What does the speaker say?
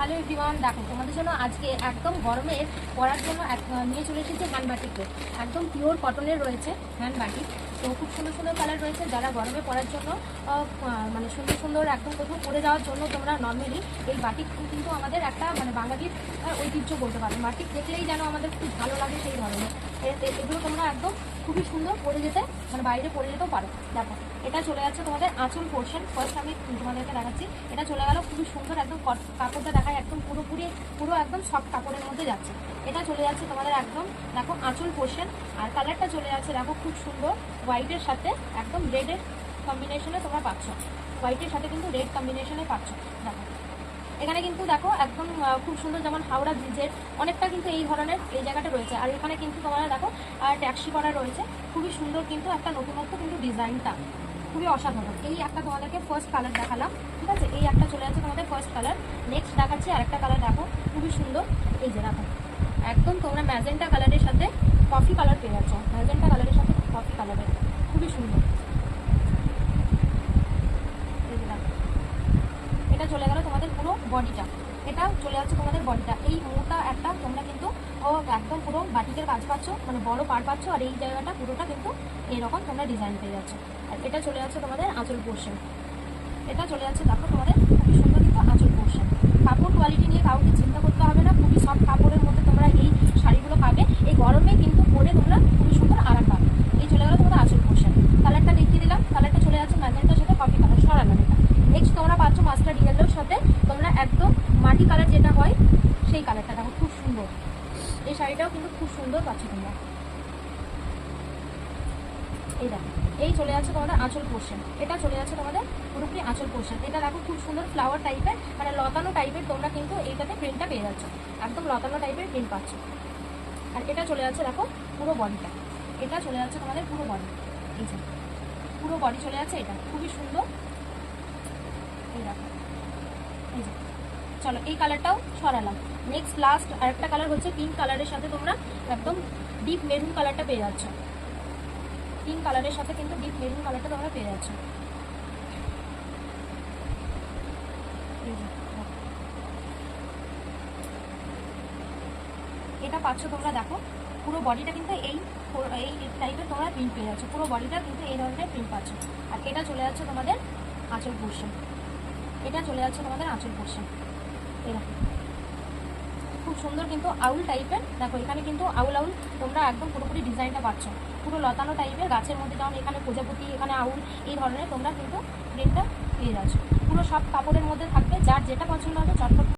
Hello everyone, দেখো তোমাদের জন্য আজকে একদম গরমের পরার জন্য নিয়ে চলে এসেছি হ্যান্ড বাটিকে। একদম পিওর কটনের রয়েছে হ্যান্ড বাটিক। তো খুব সুন্দর সুন্দর কালার রয়েছে। যারা গরমে পরার জন্য মানে সুন্দর সুন্দর একদম কোথাও পরে যাওয়ার জন্য তোমরা নর্মালি এই বাটিক কিন্তু আমাদের একটা মানে বাঙালির ঐতিহ্য বলতে পারো। বাটিক দেখলেই যেন আমাদের খুব ভালো লাগে সেই ধরনের। এগুলো তোমরা একদম খুবই সুন্দর পরে যেতে মানে বাইরে পরে যেতেও পারো। দেখো এটা চলে যাচ্ছে তোমাদের আঁচল পোর্শন। ফার্স্ট আমি তোমাদেরকে দেখাচ্ছি। এটা চলে গেল খুবই সুন্দর, একদম কাপড়টা দেখায় একদম পুরো একদম সফট কাপড়ের মধ্যে যাচ্ছে। এটা চলে যাচ্ছে তোমাদের একদম দেখো আঁচল পোর্শন। আর কালারটা চলে যাচ্ছে দেখো খুব সুন্দর হোয়াইটের সাথে একদম রেডের কম্বিনেশনে তোমরা পাচ্ছ। হোয়াইটের সাথে কিন্তু রেড কম্বিনেশনে পাচ্ছ। দেখো এখানে কিন্তু দেখো একদম খুব সুন্দর, যেমন হাওড়া ব্রিজের অনেকটা কিন্তু এই ধরনের এই জায়গাটা রয়েছে। আর এখানে কিন্তু তোমরা দেখো ট্যাক্সি করা রয়েছে, খুবই সুন্দর কিন্তু একটা নতুনত্ব কিন্তু ডিজাইনটা খুবই অসাধারণ। এই একটা তোমাদেরকে ফার্স্ট কালার দেখালাম, ঠিক আছে? এই একটা চলে যাচ্ছে তোমাদের ফার্স্ট কালার। নেক্সট দেখাচ্ছি আরেকটা কালার, দেখো খুবই সুন্দর। এই যে দেখো একদম তোমরা ম্যাজেন্টা কালারের সাথে কফি কালার পেয়ে যাচ্ছ। ম্যাজেন্টা কালারের সাথে কফি কালারের খুবই সুন্দর। এই যে দেখো এটা চলে গেল তোমাদের পুরো বডিটা। এটা চলে যাচ্ছে তোমাদের বডিটা। এই মোটা একটা তোমরা কিন্তু একদম পুরো বাটিকের কাজ পাচ্ছ, মানে বড় পার পাচ্ছ। আর এই জায়গাটা পুরোটা কিন্তু এইরকম তোমরা ডিজাইন পেয়ে যাচ্ছ। আর এটা চলে যাচ্ছে তোমাদের আঁচল পোর্শন। এটা চলে যাচ্ছে দেখো তোমাদের খুবই সুন্দর কিন্তু আঁচল পোর্শন। কাপড় কোয়ালিটি নিয়ে কাউকে চিন্তা করতে হবে না, খুবই সফট কাপড়ের মধ্যে তোমরা এই শাড়িগুলো পাবে। এই গরমে কিন্তু পরে তোমরা খুবই সুন্দর আরাম পাবে। এই চলে গেল তোমাদের আঁচল পোর্শন। কালারটা দেখিয়ে দিলাম। কালারটা চলে যাচ্ছে ম্যাজেন্টার সাথে কফি কালার সরালাম। এটা নেক্সট তোমরা পাচ্ছ মাস্টার্ড ইয়েলোর সাথে তোমরা একদম মাটি কালার যেটা হয় সেই কালারটা দেখো খুব সুন্দর। এই শাড়িটাও কিন্তু খুব সুন্দর পাচ্ছ তোমরা। এই দেখো এই চলে যাচ্ছে তোমাদের আঁচল পোর্শন। এটা চলে যাচ্ছে তোমাদের পুরোপুরি আঁচল পোর্শন। এটা দেখো খুব সুন্দর ফ্লাওয়ার টাইপের, মানে লতানো টাইপের তোমরা কিন্তু এইটাতে প্রিন্টটা পেয়ে যাচ্ছ। একদম লতানো টাইপের প্রিন্ট পাচ্ছ। আর এটা চলে যাচ্ছে দেখো পুরো বডিটা। এটা চলে যাচ্ছে তোমাদের পুরো বডি। এই যে পুরো বডি চলে যাচ্ছে, এটা খুবই সুন্দর। এই দেখো এই যে চলো এই কালারটাও সরালাম। নেক্সট লাস্ট আরেকটা কালার হচ্ছে পিঙ্ক কালারের সাথে তোমরা একদম ডিপ মেরুন কালারটা পেয়ে যাচ্ছ। পিঙ্ক কালারের সাথে কিন্তু ডিপ মেরুন কালারটা তোমরা পেয়ে যাচ্ছ। এটা পাচ্ছ তোমরা দেখো পুরো বডিটা কিন্তু এই টাইপের তোমরা প্রিন্ট পেয়ে যাচ্ছ। পুরো বডিটা কিন্তু এই ধরনের প্রিন্ট পাচ্ছ। আর এটা চলে যাচ্ছে তোমাদের আঁচল পোর্শন। এটা চলে যাচ্ছে তোমাদের আঁচল পোর্শন। এরকম খুব সুন্দর কিন্তু আউল টাইপের। দেখো এখানে কিন্তু আউল তোমরা একদম পুরোপুরি ডিজাইনটা পাচ্ছ। পুরো লতানো টাইপের গাছের মধ্যে, যেমন এখানে প্রজাপতি, এখানে আউল, এই ধরনের তোমরা কিন্তু প্রিন্টটা পেয়ে যাচ্ছ। পুরো সব কাপড়ের মধ্যে থাকবে। যার যেটা পছন্দ হবে চটপট